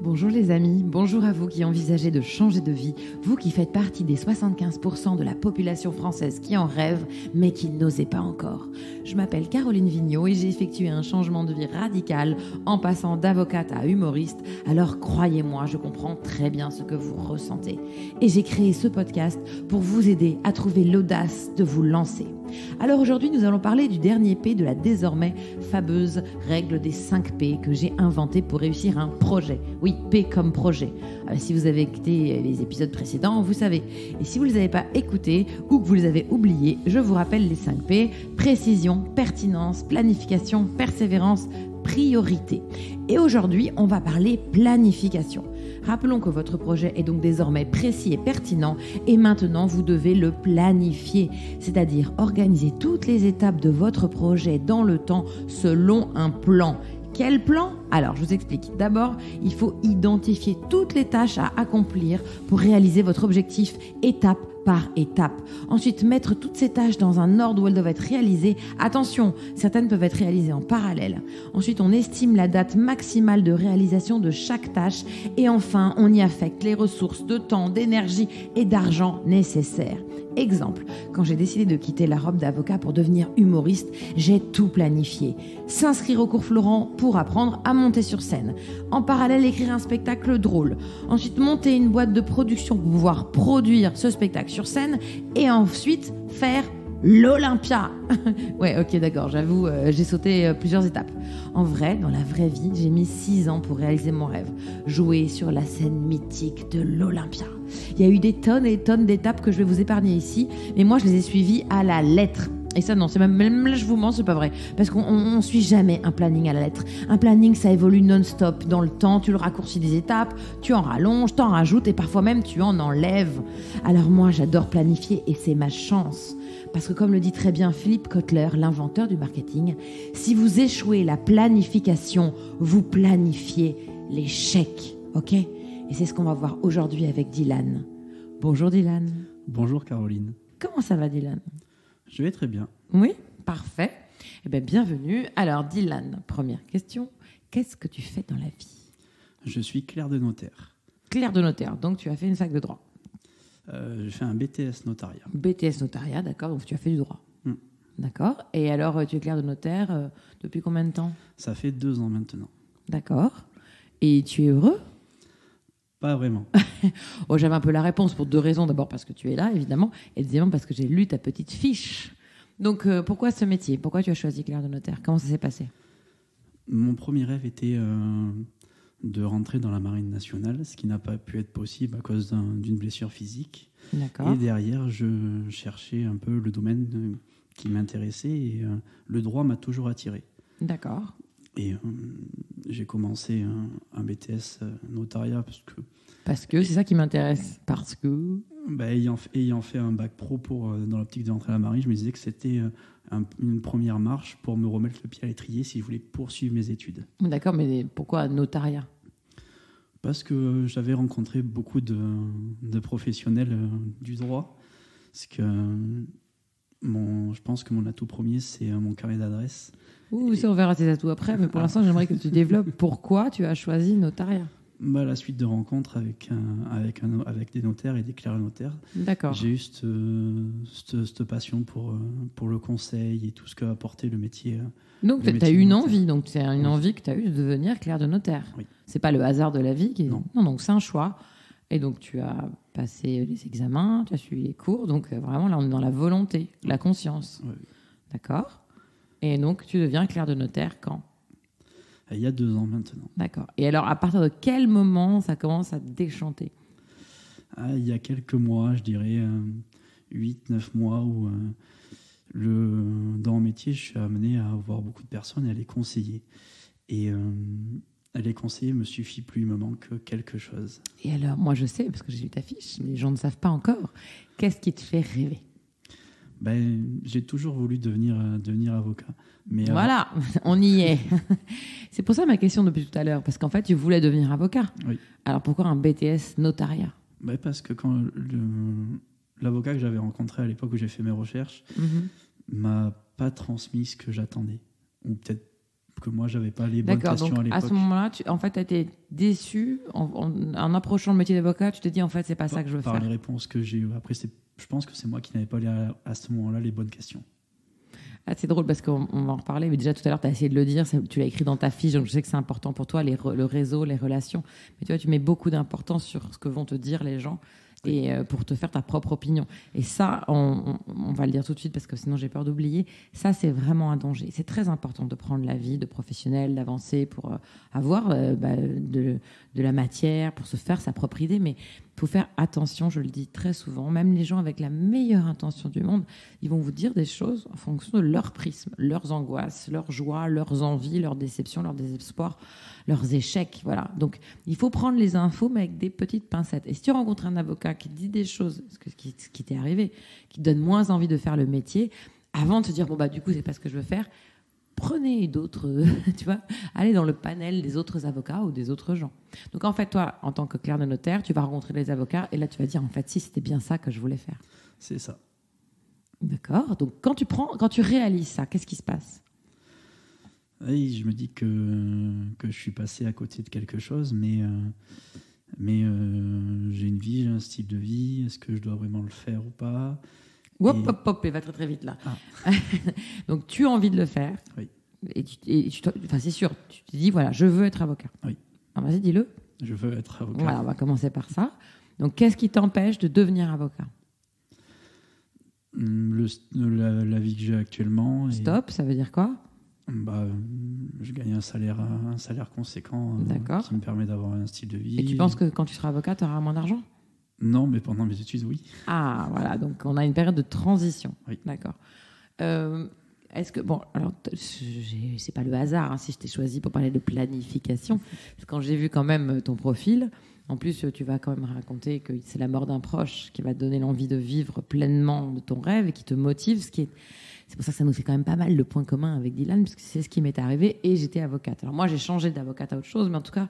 Bonjour les amis, bonjour à vous qui envisagez de changer de vie, vous qui faites partie des 75% de la population française qui en rêve, mais qui n'osait pas encore. Je m'appelle Caroline Vigneault et j'ai effectué un changement de vie radical en passant d'avocate à humoriste, alors croyez-moi, je comprends très bien ce que vous ressentez. Et j'ai créé ce podcast pour vous aider à trouver l'audace de vous lancer. Alors aujourd'hui, nous allons parler du dernier P de la désormais fameuse règle des 5 P que j'ai inventée pour réussir un projet. Oui, P comme projet. Si vous avez écouté les épisodes précédents, vous savez. Et si vous ne les avez pas écoutés ou que vous les avez oubliés, je vous rappelle les 5 P. Précision, pertinence, planification, persévérance, priorité. Et aujourd'hui, on va parler planification. Rappelons que votre projet est donc désormais précis et pertinent et maintenant vous devez le planifier, c'est-à-dire organiser toutes les étapes de votre projet dans le temps selon un plan. Quel plan ? Alors, je vous explique. D'abord, il faut identifier toutes les tâches à accomplir pour réaliser votre objectif étape par étape. Ensuite, mettre toutes ces tâches dans un ordre où elles doivent être réalisées. Attention, certaines peuvent être réalisées en parallèle. Ensuite, on estime la date maximale de réalisation de chaque tâche. Et enfin, on y affecte les ressources de temps, d'énergie et d'argent nécessaires. Exemple, quand j'ai décidé de quitter la robe d'avocat pour devenir humoriste, j'ai tout planifié. S'inscrire au cours Florent pour apprendre à monter sur scène. En parallèle, écrire un spectacle drôle. Ensuite, monter une boîte de production pour pouvoir produire ce spectacle sur scène. Et ensuite, faire l'Olympia. Ouais, ok, d'accord, j'avoue, j'ai sauté plusieurs étapes. En vrai, dans la vraie vie, j'ai mis 6 ans pour réaliser mon rêve. Jouer sur la scène mythique de l'Olympia. Il y a eu des tonnes et tonnes d'étapes que je vais vous épargner ici, mais moi je les ai suivies à la lettre. Et ça non, c'est même là je vous mens, c'est pas vrai. Parce qu'on suit jamais un planning à la lettre. Un planning ça évolue non-stop dans le temps, tu le raccourcis des étapes, tu en rallonges, t'en rajoutes et parfois même tu en enlèves. Alors moi j'adore planifier et c'est ma chance. Parce que comme le dit très bien Philippe Kotler, l'inventeur du marketing, si vous échouez la planification, vous planifiez l'échec. Ok ? Et c'est ce qu'on va voir aujourd'hui avec Dylan. Bonjour Dylan. Bonjour Caroline. Comment ça va Dylan ? Je vais très bien. Oui, parfait. Eh bien, bienvenue. Alors Dylan, première question. Qu'est-ce que tu fais dans la vie ? Je suis clerc de notaire. Clerc de notaire, donc tu as fait une fac de droit. Je fais un BTS notariat. BTS notariat, d'accord, donc tu as fait du droit. D'accord. Et alors, tu es clerc de notaire depuis combien de temps ? Ça fait 2 ans maintenant. D'accord. Et tu es heureux ? Pas vraiment. Oh, j'avais un peu la réponse pour 2 raisons. D'abord parce que tu es là, évidemment, et deuxièmement parce que j'ai lu ta petite fiche. Donc, pourquoi ce métier ? Pourquoi tu as choisi clerc de notaire ? Comment ça s'est passé ? Mon premier rêve était de rentrer dans la marine nationale, ce qui n'a pas pu être possible à cause d'une blessure physique. D'accord. Et derrière, je cherchais un peu le domaine qui m'intéressait et le droit m'a toujours attiré. D'accord. Et j'ai commencé un BTS notariat Parce que c'est ça qui m'intéresse. Parce que... ayant fait un bac pro dans l'optique de rentrer à la marine, je me disais que c'était une première marche pour me remettre le pied à l'étrier si je voulais poursuivre mes études. D'accord, mais pourquoi notariat ? Parce que j'avais rencontré beaucoup de professionnels du droit. Parce que je pense que mon atout premier, c'est mon carnet d'adresse. Ça, on verra tes atouts après, mais pour l'instant, j'aimerais que tu développes pourquoi tu as choisi notariat. La suite de rencontres avec des notaires et des clercs notaires. D'accord. J'ai eu cette passion pour le conseil et tout ce qu'a apporté le métier. Donc, tu as eu une envie. Donc, c'est une envie que tu as eue de devenir clerc de notaire. Oui. C'est pas le hasard de la vie. Non, donc c'est un choix. Et donc, tu as passé les examens, tu as suivi les cours. Donc, vraiment, là, on est dans la volonté, la conscience. Oui. D'accord. Et donc, tu deviens clerc de notaire quand ? Il y a 2 ans maintenant. D'accord. Et alors, à partir de quel moment ça commence à te déchanter ? Il y a quelques mois, je dirais 8-9 mois, où dans mon métier, je suis amené à voir beaucoup de personnes et à les conseiller. Et les conseiller me suffit plus, il me manque quelque chose. Et alors, moi je sais, parce que j'ai lu ta fiche, mais les gens ne savent pas encore. Qu'est-ce qui te fait rêver ? J'ai toujours voulu devenir avocat. Mais voilà, on y est. C'est pour ça ma question depuis tout à l'heure, parce qu'en fait, tu voulais devenir avocat. Oui. Alors pourquoi un BTS notariat ? Parce que quand l'avocat que j'avais rencontré à l'époque où j'ai fait mes recherches m'a pas transmis ce que j'attendais. Ou peut-être que moi, j'avais pas les bonnes D'accord, questions donc à l'époque. à ce moment-là, tu as été déçu en approchant le métier d'avocat, tu te dis en fait, c'est pas ça que je veux Par faire. les réponses que j'ai eues. Après, je pense que c'est moi qui n'avais pas à ce moment-là les bonnes questions. Ah, c'est drôle parce qu'on va en reparler, mais déjà tout à l'heure, tu as essayé de le dire, tu l'as écrit dans ta fiche, donc je sais que c'est important pour toi, le réseau, les relations. Mais tu vois, tu mets beaucoup d'importance sur ce que vont te dire les gens et pour te faire ta propre opinion. Et ça, on va le dire tout de suite parce que sinon j'ai peur d'oublier, ça c'est vraiment un danger. C'est très important de prendre l'avis de professionnels, d'avancer pour avoir de la matière, pour se faire sa propre idée, mais il faut faire attention, je le dis très souvent, même les gens avec la meilleure intention du monde, ils vont vous dire des choses en fonction de leur prisme, leurs angoisses, leurs joies, leurs envies, leurs déceptions, leurs désespoirs, leurs échecs. Voilà. Donc, il faut prendre les infos, mais avec des petites pincettes. Et si tu rencontres un avocat qui te dit des choses, ce qui t'est arrivé, qui te donne moins envie de faire le métier, avant de se dire, bon, bah, du coup, c'est pas ce que je veux faire, prenez d'autres, tu vois, allez dans le panel des autres avocats ou des autres gens. Donc en fait, toi, en tant que clerc de notaire, tu vas rencontrer les avocats et là, tu vas dire, en fait, si, c'était bien ça que je voulais faire. C'est ça. D'accord. Donc quand tu réalises ça, qu'est-ce qui se passe? Et je me dis que je suis passé à côté de quelque chose, mais j'ai une vie, j'ai un style de vie. Est-ce que je dois vraiment le faire ou pas? Hop, il va très très vite là. Ah. Donc tu as envie de le faire. Oui. Enfin, c'est sûr, tu te dis, voilà, je veux être avocat. Oui. Alors, vas-y, dis-le. Je veux être avocat. Voilà, on va commencer par ça. Donc qu'est-ce qui t'empêche de devenir avocat? La vie que j'ai actuellement. Stop, ça veut dire quoi? Je gagne un salaire conséquent qui me permet d'avoir un style de vie. Et tu penses que quand tu seras avocat, tu auras moins d'argent? Non, mais pendant mes études, oui. Ah, voilà, donc on a une période de transition. Oui. D'accord. Est-ce que, bon, alors, c'est pas le hasard si je t'ai choisi pour parler de planification. Parce que quand j'ai vu quand même ton profil, en plus, tu vas quand même raconter que c'est la mort d'un proche qui va te donner l'envie de vivre pleinement de ton rêve et qui te motive, c'est pour ça que ça nous fait quand même pas mal de points communs avec Dylan, parce que c'est ce qui m'est arrivé et j'étais avocate. Alors moi, j'ai changé d'avocate à autre chose, mais en tout cas,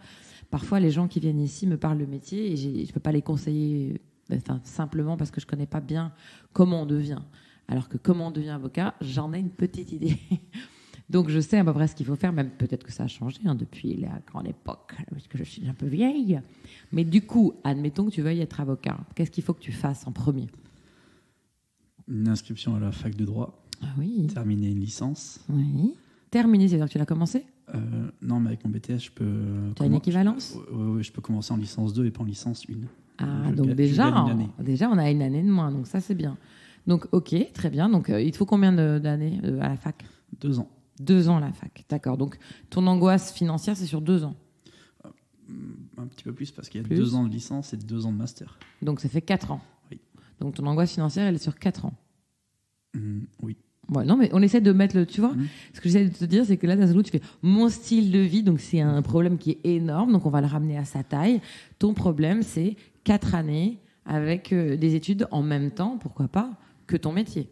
parfois, les gens qui viennent ici me parlent de métier et je ne peux pas les conseiller simplement parce que je ne connais pas bien comment on devient. Alors que comment on devient avocat, j'en ai une petite idée. Donc, je sais à peu près ce qu'il faut faire, même peut-être que ça a changé depuis la grande époque, parce que je suis un peu vieille. Mais du coup, admettons que tu veuilles être avocat. Qu'est-ce qu'il faut que tu fasses en premier? Une inscription à la fac de droit. Ah oui. Terminer une licence. Oui. Terminer, c'est-à-dire que tu l'as commencé? Non, mais avec mon BTS, je peux... Tu as une équivalence? Oui, je peux commencer en licence 2 et pas en licence 1. Ah, donc déjà, on a une année de moins, donc ça, c'est bien. Donc, ok, très bien. Donc, il te faut combien d'années à la fac? 2 ans. 2 ans à la fac, d'accord. Donc, ton angoisse financière, c'est sur 2 ans? Un petit peu plus, parce qu'il y a 2 ans de licence et 2 ans de master. Donc, ça fait 4 ans. Oui. Donc, ton angoisse financière, elle est sur 4 ans. Oui. Ouais, non, mais on essaie de mettre le... Tu vois, ce que j'essaie de te dire, c'est que là, d'un seul coup, tu fais mon style de vie, donc c'est un problème qui est énorme, donc on va le ramener à sa taille. Ton problème, c'est 4 années avec des études en même temps, pourquoi pas, que ton métier.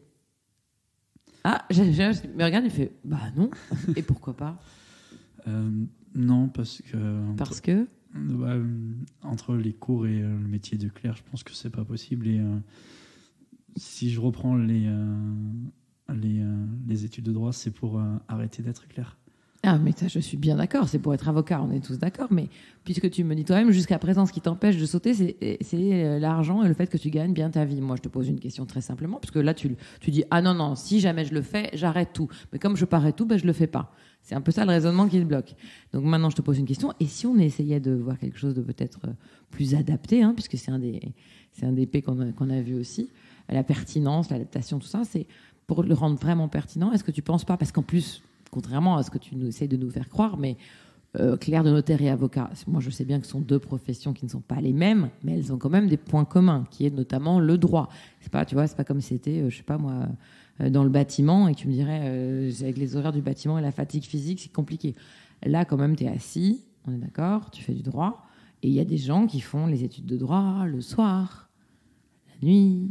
Ah, mais regarde, il fait, bah non, et pourquoi pas? Non, parce que... Parce que entre les cours et le métier de clerc, je pense que c'est pas possible. Et si je reprends les études de droit, c'est pour arrêter d'être clerc. Ah, mais ça, je suis bien d'accord, c'est pour être avocat, on est tous d'accord, mais puisque tu me dis toi-même, jusqu'à présent, ce qui t'empêche de sauter, c'est l'argent et le fait que tu gagnes bien ta vie. Moi, je te pose une question très simplement, parce que là, tu dis, ah non, si jamais je le fais, j'arrête tout. Mais comme je parais tout, je le fais pas. C'est un peu ça le raisonnement qui te bloque. Donc maintenant, je te pose une question, et si on essayait de voir quelque chose de peut-être plus adapté, puisque c'est un des P qu'on a vu aussi, la pertinence, l'adaptation, tout ça, c'est pour le rendre vraiment pertinent. Est-ce que tu penses pas, parce qu'en plus, contrairement à ce que tu essayes de nous faire croire, mais clerc de notaire et avocat, moi je sais bien que ce sont 2 professions qui ne sont pas les mêmes, mais elles ont quand même des points communs, qui est notamment le droit. C'est pas comme si c'était, je sais pas moi, dans le bâtiment et que tu me dirais, avec les horaires du bâtiment et la fatigue physique, c'est compliqué. Là, quand même, tu es assis, on est d'accord, tu fais du droit, et il y a des gens qui font les études de droit le soir, la nuit,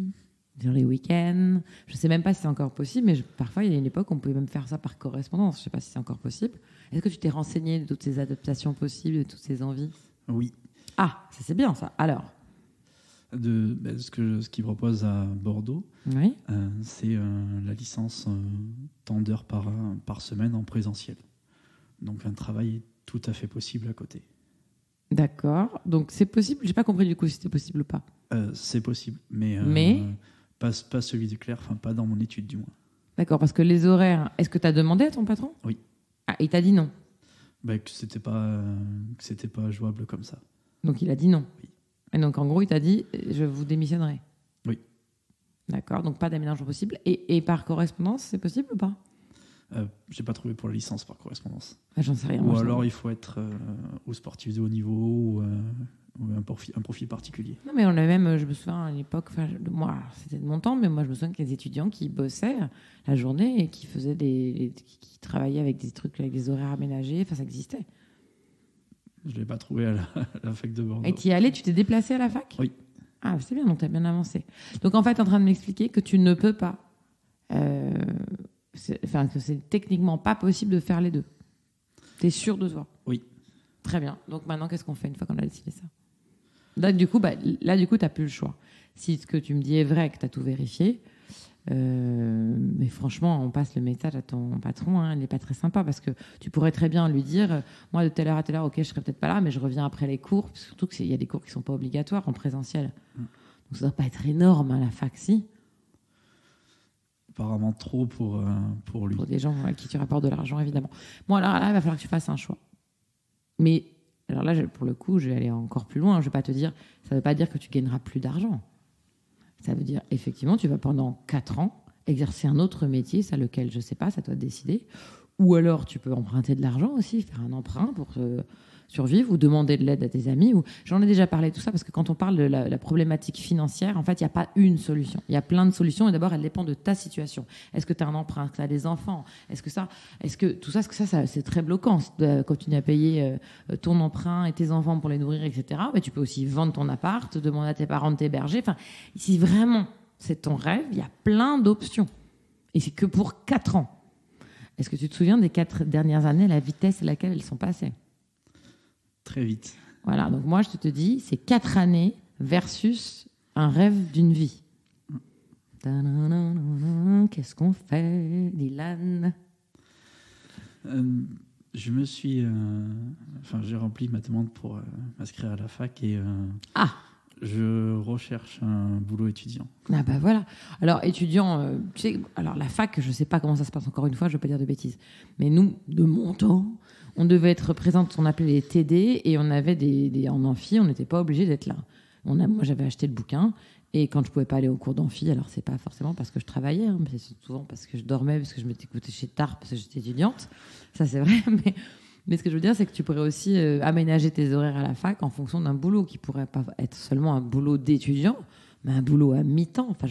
dans les week-ends. Je ne sais même pas si c'est encore possible, mais parfois, il y a une époque où on pouvait même faire ça par correspondance. Je ne sais pas si c'est encore possible. Est-ce que tu t'es renseigné de toutes ces adaptations possibles, de toutes ces envies? Oui. Ah, ça c'est bien ça. Alors ce qu'ils proposent à Bordeaux, oui. C'est la licence tant d'heures par semaine en présentiel. Donc un travail est tout à fait possible à côté. D'accord. Donc c'est possible. J'ai pas compris du coup si c'était possible ou pas. C'est possible, mais pas celui du Claire, enfin pas dans mon étude du moins. D'accord, parce que les horaires. Est-ce que tu as demandé à ton patron? Oui. Ah, il t'a dit non. Que c'était pas jouable comme ça. Donc il a dit non. Oui. Et donc en gros il t'a dit je vous démissionnerai. Oui. D'accord. Donc pas d'aménagement possible. Et par correspondance, c'est possible ou pas? J'ai pas trouvé pour la licence par correspondance. Ah, j'en sais rien. Ou alors il faut être ou sportif de haut niveau ou un profil particulier. Non, mais on avait même, je me souviens à l'époque, moi, c'était de mon temps, mais moi je me souviens qu'il y a des étudiants qui bossaient la journée et qui faisaient qui travaillaient avec des trucs, avec des horaires aménagés. Enfin, ça existait. Je l'ai pas trouvé à la fac de Bordeaux. Et tu y allais, tu t'es déplacé à la fac? Oui. Ah, c'est bien, donc tu as bien avancé. Donc en fait, tu es en train de m'expliquer que tu ne peux pas. Que c'est techniquement pas possible de faire les deux. Tu es sûr de toi? Oui. Très bien. Donc maintenant, qu'est-ce qu'on fait une fois qu'on a décidé ça? Là, du coup, tu n'as plus le choix. Si ce que tu me dis est vrai, que tu as tout vérifié, mais franchement, on passe le message à ton patron, hein, il n'est pas très sympa, parce que tu pourrais très bien lui dire, moi, de telle heure à telle heure, ok, je serai peut-être pas là, mais je reviens après les cours, surtout qu'il y a des cours qui ne sont pas obligatoires en présentiel. Donc ça ne doit pas être énorme, hein, la fac, si. Apparemment trop pour lui. Pour des gens à qui tu rapportes de l'argent, évidemment. Bon, alors là, il va falloir que tu fasses un choix. Mais, alors là, pour le coup, je vais aller encore plus loin. Je ne vais pas te dire, ça ne veut pas dire que tu gagneras plus d'argent. Ça veut dire, effectivement, tu vas pendant 4 ans exercer un autre métier, ça lequel, je ne sais pas, ça doit te décider. Ou alors, tu peux emprunter de l'argent aussi, faire un emprunt pour survivre ou demander de l'aide à tes amis. J'en ai déjà parlé de tout ça parce que quand on parle de la problématique financière, en fait, il n'y a pas une solution. Il y a plein de solutions et d'abord, elle dépend de ta situation. Est-ce que tu as un emprunt? Est-ce que tu as des enfants? Est-ce que tout ça, c'est très bloquant de continuer à payer ton emprunt et tes enfants pour les nourrir, etc. Mais tu peux aussi vendre ton appart, demander à tes parents de t'héberger. Enfin, si vraiment c'est ton rêve, il y a plein d'options. Et c'est que pour 4 ans. Est-ce que tu te souviens des 4 dernières années, la vitesse à laquelle elles sont passées? Très vite. Voilà, donc moi je te dis, c'est 4 années versus un rêve d'une vie. Qu'est-ce qu'on fait, Dylan? Je me suis... j'ai rempli ma demande pour m'inscrire à la fac et je recherche un boulot étudiant. Ah bah voilà. Alors étudiant, tu sais, alors la fac, je ne sais pas comment ça se passe encore une fois, je ne veux pas dire de bêtises. Mais nous, de mon temps, on devait être présent, on appelait les TD, et on avait en amphi, on n'était pas obligé d'être là. Moi, j'avais acheté le bouquin, et quand je pouvais pas aller au cours d'amphi, alors c'est pas forcément parce que je travaillais, hein, mais c'est souvent parce que je dormais, parce que je m'étais couchée chez tard, parce que j'étais étudiante. Ça, c'est vrai, mais ce que je veux dire, c'est que tu pourrais aussi aménager tes horaires à la fac en fonction d'un boulot qui pourrait pas être seulement un boulot d'étudiant, mais un boulot à mi-temps. Enfin,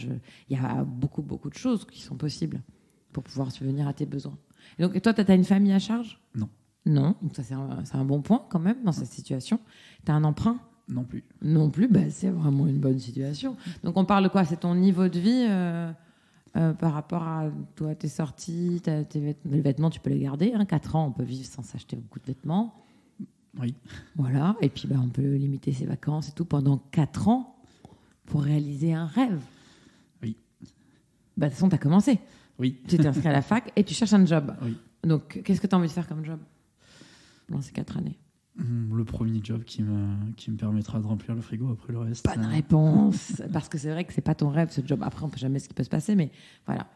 il y a beaucoup, beaucoup de choses qui sont possibles pour pouvoir subvenir à tes besoins. Et donc, toi, tu as une famille à charge? Non. Non, donc ça c'est un bon point quand même dans cette situation. Tu as un emprunt? Non plus. Non plus, c'est vraiment une bonne situation. Donc on parle de quoi? C'est ton niveau de vie par rapport à toi, tes sorties, les vêtements, tu peux les garder. 4 ans, on peut vivre sans s'acheter beaucoup de vêtements. Oui. Voilà, et puis on peut limiter ses vacances et tout pendant 4 ans pour réaliser un rêve. Oui. De toute façon, tu as commencé. Oui. Tu t'es inscrit à la fac et tu cherches un job. Oui. Donc qu'est-ce que tu as envie de faire comme job dans ces 4 années? Le premier job qui me permettra de remplir le frigo, après le reste. Bonne réponse. Parce que c'est vrai que c'est pas ton rêve, ce job. Après, on ne sait jamais ce qui peut se passer, mais voilà.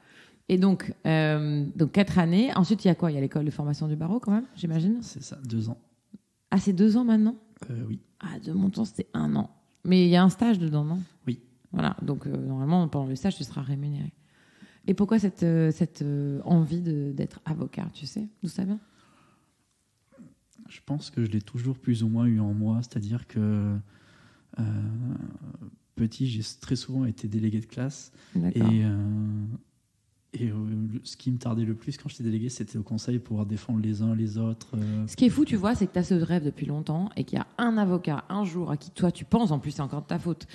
Et donc 4 années. Ensuite, il y a quoi? Il y a l'école de formation du barreau, quand même, j'imagine? C'est ça, 2 ans. Ah, c'est 2 ans maintenant? Oui. Ah, de mon temps, c'était 1 an. Mais il y a un stage dedans, non? Oui. Voilà. Donc, normalement, pendant le stage, tu seras rémunéré. Et pourquoi cette envie d'être avocat, tu sais? D'où ça vient? Je pense que je l'ai toujours plus ou moins eu en moi, c'est-à-dire que petit, j'ai très souvent été délégué de classe. D'accord. Et ce qui me tardait le plus quand j'étais délégué, c'était au conseil pour pouvoir défendre les uns les autres. Ce qui est fou, tu vois, c'est que tu as ce rêve depuis longtemps et qu'il y a un avocat, un jour, à qui toi tu penses, en plus c'est encore de ta faute,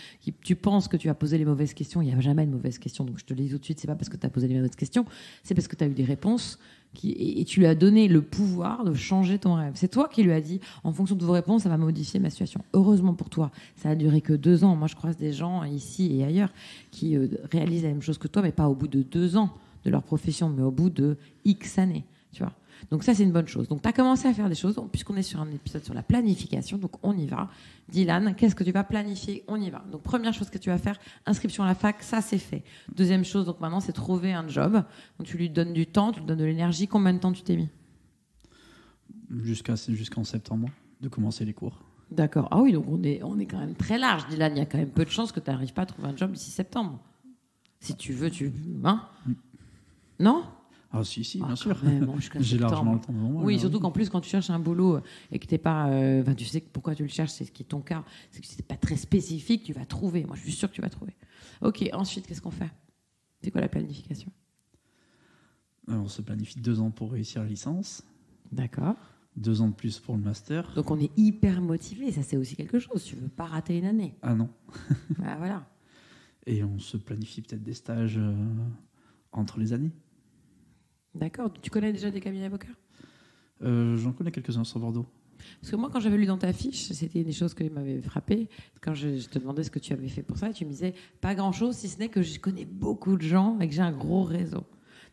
tu penses que tu as posé les mauvaises questions. Il n'y a jamais de mauvaises questions, donc je te le dis tout de suite, c'est pas parce que tu as posé les mauvaises questions, c'est parce que tu as eu des réponses et tu lui as donné le pouvoir de changer ton rêve. C'est toi qui lui as dit, en fonction de vos réponses, ça va modifier ma situation. Heureusement pour toi, ça a duré que 2 ans. Moi, je croise des gens ici et ailleurs qui réalisent la même chose que toi, mais pas au bout de 2 ans de leur profession, mais au bout de X années, tu vois. Donc ça, c'est une bonne chose. Donc tu as commencé à faire des choses, donc, puisqu'on est sur un épisode sur la planification, donc on y va. Dylan, qu'est-ce que tu vas planifier? On y va. Donc première chose que tu vas faire, inscription à la fac, ça c'est fait. Deuxième chose, donc maintenant, c'est trouver un job. Donc tu lui donnes du temps, tu lui donnes de l'énergie. Combien de temps tu t'es mis? Jusqu'en septembre, de commencer les cours. D'accord. Ah oui, donc on est quand même très large, Dylan. Il y a quand même peu de chances que tu n'arrives pas à trouver un job d'ici septembre. Si tu veux, hein? Non? Ah si, bien sûr. Même, j'ai largement le temps devant moi. Oui, là, surtout qu'en plus, quand tu cherches un boulot et que t'es pas... tu sais pourquoi tu le cherches, c'est ce qui est ton cas. C'est que c'est pas très spécifique, tu vas trouver. Moi, je suis sûre que tu vas trouver. Ok, ensuite, qu'est-ce qu'on fait? C'est quoi la planification? On se planifie 2 ans pour réussir la licence. D'accord. 2 ans de plus pour le master. Donc, on est hyper motivé. Ça, c'est aussi quelque chose. Tu veux pas rater une année. Ah non. Bah, voilà. Et on se planifie peut-être des stages entre les années. D'accord. Tu connais déjà des cabinets d'avocats? J'en connais quelques-uns sur Bordeaux. Parce que moi, quand j'avais lu dans ta fiche, c'était des choses qui m'avaient frappé. Quand je te demandais ce que tu avais fait pour ça, et tu me disais pas grand-chose, si ce n'est que je connais beaucoup de gens et que j'ai un gros réseau.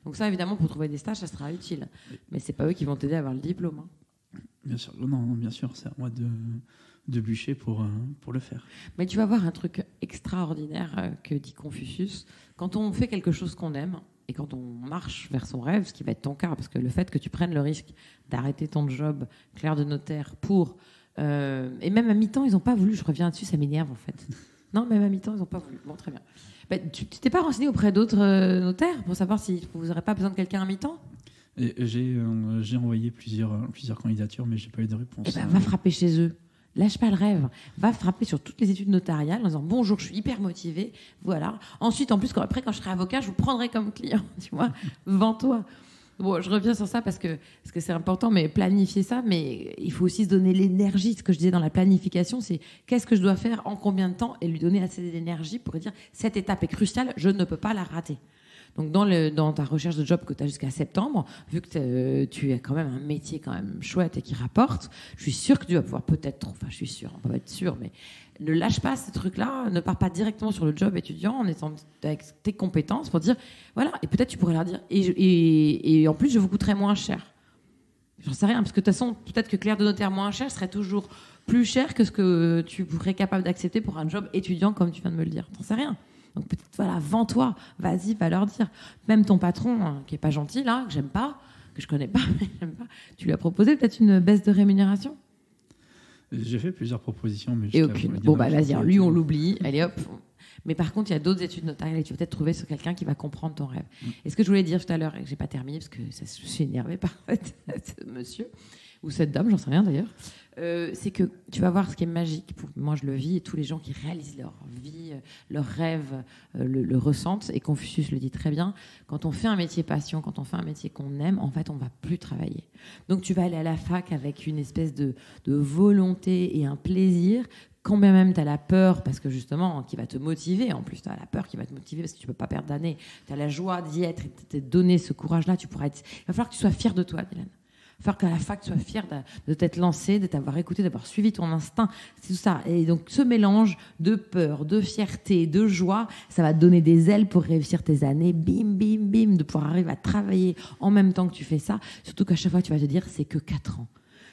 Donc ça, évidemment, pour trouver des stages, ça sera utile. Mais c'est pas eux qui vont t'aider à avoir le diplôme. Hein. Bien sûr. Non, bien sûr. C'est à moi de bûcher pour le faire. Mais tu vas voir un truc extraordinaire que dit Confucius. Quand on fait quelque chose qu'on aime, et quand on marche vers son rêve, ce qui va être ton cas, parce que le fait que tu prennes le risque d'arrêter ton job clerc de notaire pour... et même à mi-temps, ils n'ont pas voulu, je reviens dessus, ça m'énerve en fait. Non, même à mi-temps, ils n'ont pas voulu. Bon, très bien. Bah, tu t'es pas renseigné auprès d'autres notaires pour savoir si vous n'aurez pas besoin de quelqu'un à mi-temps? Et j'ai envoyé plusieurs candidatures, mais j'ai pas eu de réponse. Eh ben, va frapper chez eux. Lâche pas le rêve. Va frapper sur toutes les études notariales en disant bonjour, je suis hyper motivée. Voilà. Ensuite, en plus, quand je serai avocat, je vous prendrai comme client. Tu vois, vends-toi. Bon, je reviens sur ça parce que c'est important, mais planifier ça, mais il faut aussi se donner l'énergie. Ce que je disais dans la planification, c'est qu'est-ce que je dois faire en combien de temps et lui donner assez d'énergie pour dire cette étape est cruciale, je ne peux pas la rater. Donc dans ta recherche de job que tu as jusqu'à septembre, vu que tu as quand même un métier quand même chouette et qui rapporte, je suis sûre que tu vas pouvoir je suis sûre, on peut pas être sûre, mais ne lâche pas ce truc-là, ne pars pas directement sur le job étudiant en étant avec tes compétences pour dire, voilà, et peut-être tu pourrais leur dire, et en plus je vous coûterai moins cher. J'en sais rien, parce que de toute façon, peut-être que clerc de notaire moins cher serait toujours plus cher que ce que tu serais capable d'accepter pour un job étudiant, comme tu viens de me le dire. T'en sais rien. Donc peut-être, voilà, vends-toi, vas-y, va leur dire. Même ton patron, hein, qui est pas gentil, là, que j'aime pas, que je connais pas, mais j'aime pas, tu lui as proposé peut-être une baisse de rémunération? J'ai fait plusieurs propositions, mais et aucune. Bon, bah vas-y, lui, on l'oublie. Allez, hop. Mais par contre, il y a d'autres études notariales et tu vas peut-être trouver sur quelqu'un qui va comprendre ton rêve. Et ce que je voulais dire tout à l'heure, et que j'ai pas terminé, parce que je suis énervée par ce monsieur, ou cette dame, j'en sais rien d'ailleurs, c'est que tu vas voir ce qui est magique. Moi, je le vis, et tous les gens qui réalisent leur vie, leurs rêves, le ressentent. Et Confucius le dit très bien. Quand on fait un métier passion, quand on fait un métier qu'on aime, en fait, on va plus travailler. Donc, tu vas aller à la fac avec une espèce de volonté et un plaisir. Quand bien même tu as la peur, parce que justement, qui va te motiver, en plus tu as la peur qui va te motiver parce que tu ne peux pas perdre d'année, tu as la joie d'y être et de te donner ce courage-là, il va falloir que tu sois fier de toi, Dylan. Il va falloir qu'à la fac, tu sois fier de t'être lancé, de t'avoir écouté, d'avoir suivi ton instinct, c'est tout ça. Et donc ce mélange de peur, de fierté, de joie, ça va te donner des ailes pour réussir tes années, bim, bim, bim, de pouvoir arriver à travailler en même temps que tu fais ça, surtout qu'à chaque fois tu vas te dire c'est que 4 ans.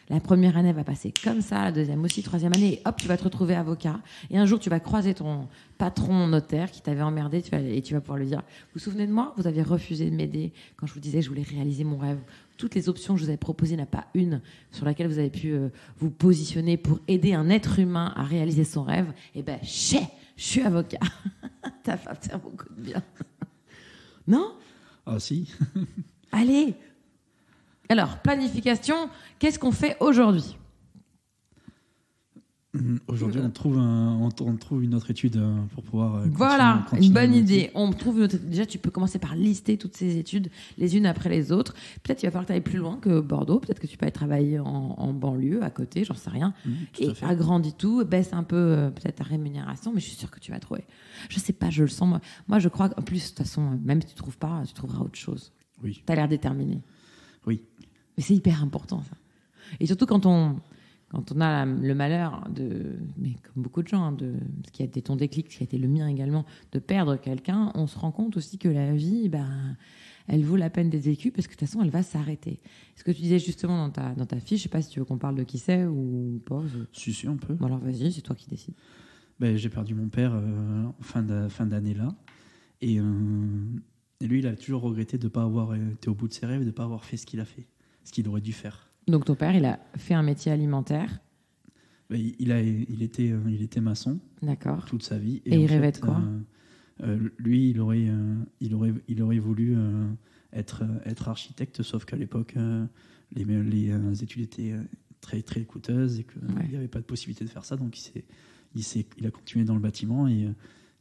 La première année va passer comme ça, la deuxième aussi, troisième année, et hop, tu vas te retrouver avocat. Et un jour, tu vas croiser ton patron notaire qui t'avait emmerdé, et tu vas pouvoir lui dire « Vous vous souvenez de moi ? Vous avez refusé de m'aider quand je vous disais que je voulais réaliser mon rêve. Toutes les options que je vous avais proposées, il n'y en a pas une sur laquelle vous avez pu vous positionner pour aider un être humain à réaliser son rêve. Eh ben, je suis avocat. » Ta femme, c'est beaucoup de bien. Non ? Ah si. Allez. Alors, planification, qu'est-ce qu'on fait aujourd'hui ? Aujourd'hui, on trouve une autre étude pour pouvoir voilà, continuer une bonne idée. On trouve déjà, tu peux commencer par lister toutes ces études les unes après les autres. Peut-être qu'il va falloir que tu ailles plus loin que Bordeaux. Peut-être que tu peux aller travailler en banlieue, à côté, j'en sais rien. Et agrandis tout, baisse un peu peut-être ta rémunération, mais je suis sûre que tu vas trouver. Je sais pas, je le sens. Moi je crois qu'en plus, de toute façon, même si tu trouves pas, tu trouveras autre chose. Oui. Tu as l'air déterminé. Oui. Mais c'est hyper important, ça. Et surtout quand on a le malheur mais comme beaucoup de gens, ce qui a été ton déclic, ce qui a été le mien également, de perdre quelqu'un, on se rend compte aussi que la vie, elle vaut la peine d'être vécue parce que de toute façon, elle va s'arrêter. Ce que tu disais justement dans ta fiche, je sais pas si tu veux qu'on parle de qui c'est ou pas. Si, on peut. Bon alors vas-y, c'est toi qui décides. J'ai perdu mon père en fin d'année là. Et lui, il a toujours regretté de ne pas avoir été au bout de ses rêves et de ne pas avoir fait ce qu'il a fait, ce qu'il aurait dû faire. Donc ton père, il a fait un métier alimentaire. Il était maçon. D'accord. Toute sa vie. Et il rêvait de quoi ? Lui, il aurait voulu être architecte, sauf qu'à l'époque, les études étaient très, très coûteuses et qu'il n'y avait pas de possibilité de faire ça. Donc, il a continué dans le bâtiment et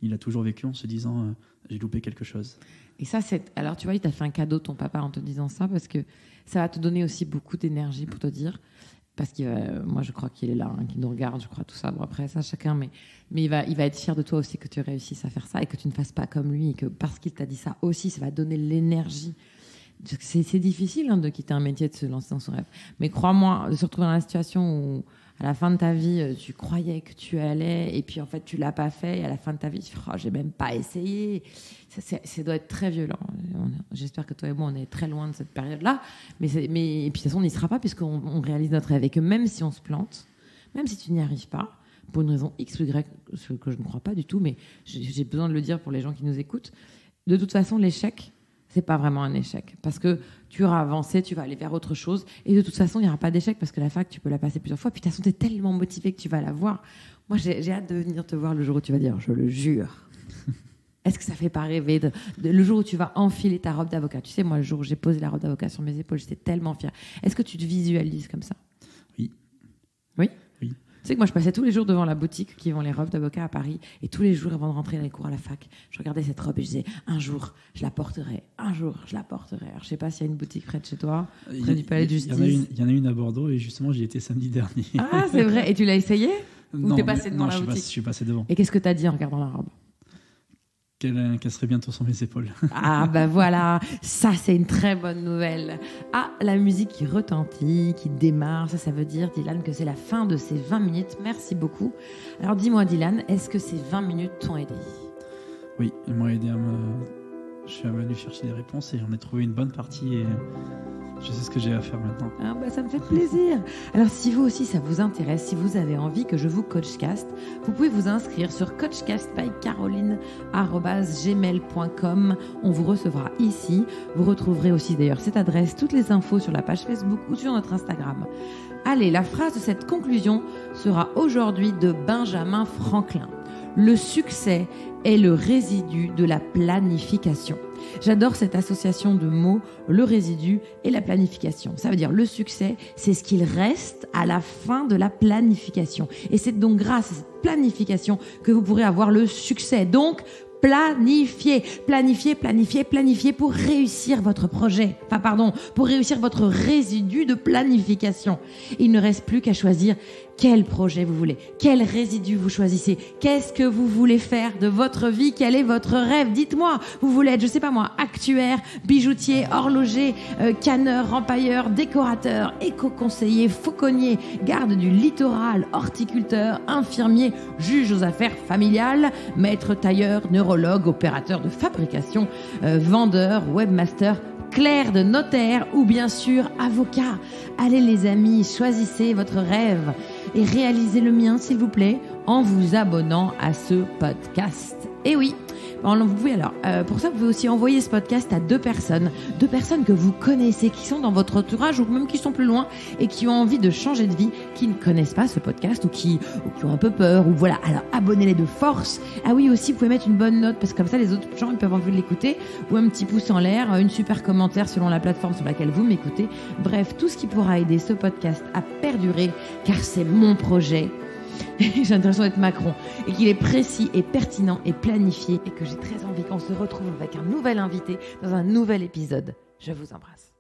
il a toujours vécu en se disant j'ai loupé quelque chose. Et ça, alors tu vois, il t'a fait un cadeau, ton papa, en te disant ça, parce que ça va te donner aussi beaucoup d'énergie pour te dire. Parce que moi, je crois qu'il est là, qu'il nous regarde, je crois, tout ça. Bon, après, ça, chacun. Mais il va être fier de toi aussi que tu réussisses à faire ça et que tu ne fasses pas comme lui. Et que parce qu'il t'a dit ça aussi, ça va donner l'énergie. C'est difficile de quitter un métier, de se lancer dans son rêve. Mais crois-moi, de se retrouver dans la situation où, à la fin de ta vie, tu croyais que tu allais et puis, en fait, tu ne l'as pas fait. Et à la fin de ta vie, tu dis, j'ai même pas essayé. Ça doit être très violent. J'espère que toi et moi, on est très loin de cette période-là. Mais et puis, de toute façon, on n'y sera pas puisqu'on réalise notre rêve. Et que même si on se plante, même si tu n'y arrives pas, pour une raison X ou Y, ce que je ne crois pas du tout, mais j'ai besoin de le dire pour les gens qui nous écoutent, de toute façon, l'échec, c'est pas vraiment un échec. Parce que tu auras avancé, tu vas aller vers autre chose. Et de toute façon, il n'y aura pas d'échec parce que la fac, tu peux la passer plusieurs fois. Puis de toute façon, tu es tellement motivé que tu vas la voir. Moi, j'ai hâte de venir te voir le jour où tu vas dire « je le jure ». Est-ce que ça fait pas rêver le jour où tu vas enfiler ta robe d'avocat? Tu sais, moi, le jour où j'ai posé la robe d'avocat sur mes épaules, j'étais tellement fière. Est-ce que tu te visualises comme ça? Oui. Oui? Oui. Tu sais que moi, je passais tous les jours devant la boutique qui vend les robes d'avocat à Paris. Et tous les jours, avant de rentrer dans les cours à la fac, je regardais cette robe et je disais, un jour, je la porterai. Un jour, je la porterai. Alors, je sais pas s'il y a une boutique près de chez toi, près du Palais de Justice. Il y en a une à Bordeaux et justement, j'y étais samedi dernier. Ah, c'est vrai. Et tu l'as essayé? Non, ou t'es passé devant la boutique? Je suis passé devant. Et qu'est-ce que t'as dit en regardant la robe? Qu'elle serait bientôt sur mes épaules. Ah ben voilà, ça c'est une très bonne nouvelle. Ah, la musique qui retentit, qui démarre, ça veut dire, Dylan, que c'est la fin de ces 20 minutes. Merci beaucoup. Alors dis-moi, Dylan, est-ce que ces 20 minutes t'ont aidé? Oui, elles m'ont aidé Je suis venu chercher des réponses et j'en ai trouvé une bonne partie et je sais ce que j'ai à faire maintenant. Ah bah ça me fait plaisir. Alors si vous aussi ça vous intéresse, si vous avez envie que je vous coachcast, vous pouvez vous inscrire sur coachcastbycaroline@gmail.com. On vous recevra ici. Vous retrouverez aussi d'ailleurs cette adresse, toutes les infos sur la page Facebook ou sur notre Instagram. Allez, la phrase de cette conclusion sera aujourd'hui de Benjamin Franklin. Le succès est le résidu de la planification. J'adore cette association de mots, le résidu et la planification. Ça veut dire le succès, c'est ce qu'il reste à la fin de la planification. Et c'est donc grâce à cette planification que vous pourrez avoir le succès. Donc, planifiez pour réussir votre projet. Pour réussir votre résidu de planification. Il ne reste plus qu'à choisir quel projet vous voulez, quel résidu vous choisissez, qu'est-ce que vous voulez faire de votre vie, quel est votre rêve. Dites-moi, vous voulez être, je sais pas moi, actuaire, bijoutier, horloger, canneur, empailleur, décorateur, éco-conseiller, fauconnier, garde du littoral, horticulteur, infirmier, juge aux affaires familiales, maître tailleur, neurologue, opérateur de fabrication, vendeur, webmaster, clerc de notaire ou bien sûr avocat. Allez les amis, choisissez votre rêve et réalisez le mien s'il vous plaît en vous abonnant à ce podcast. Et oui, vous pouvez pour ça vous pouvez aussi envoyer ce podcast à deux personnes que vous connaissez, qui sont dans votre entourage ou même qui sont plus loin et qui ont envie de changer de vie, qui ne connaissent pas ce podcast ou qui ont un peu peur ou voilà. Alors abonnez-les de force. Ah oui, aussi vous pouvez mettre une bonne note parce que comme ça les autres gens ils peuvent avoir envie de l'écouter, ou un petit pouce en l'air, une super commentaire selon la plateforme sur laquelle vous m'écoutez. Bref, tout ce qui pourra aider ce podcast à perdurer, car c'est mon projet. J'ai l'impression d'être Macron et qu'il est précis et pertinent et planifié et que j'ai très envie qu'on se retrouve avec un nouvel invité dans un nouvel épisode. Je vous embrasse.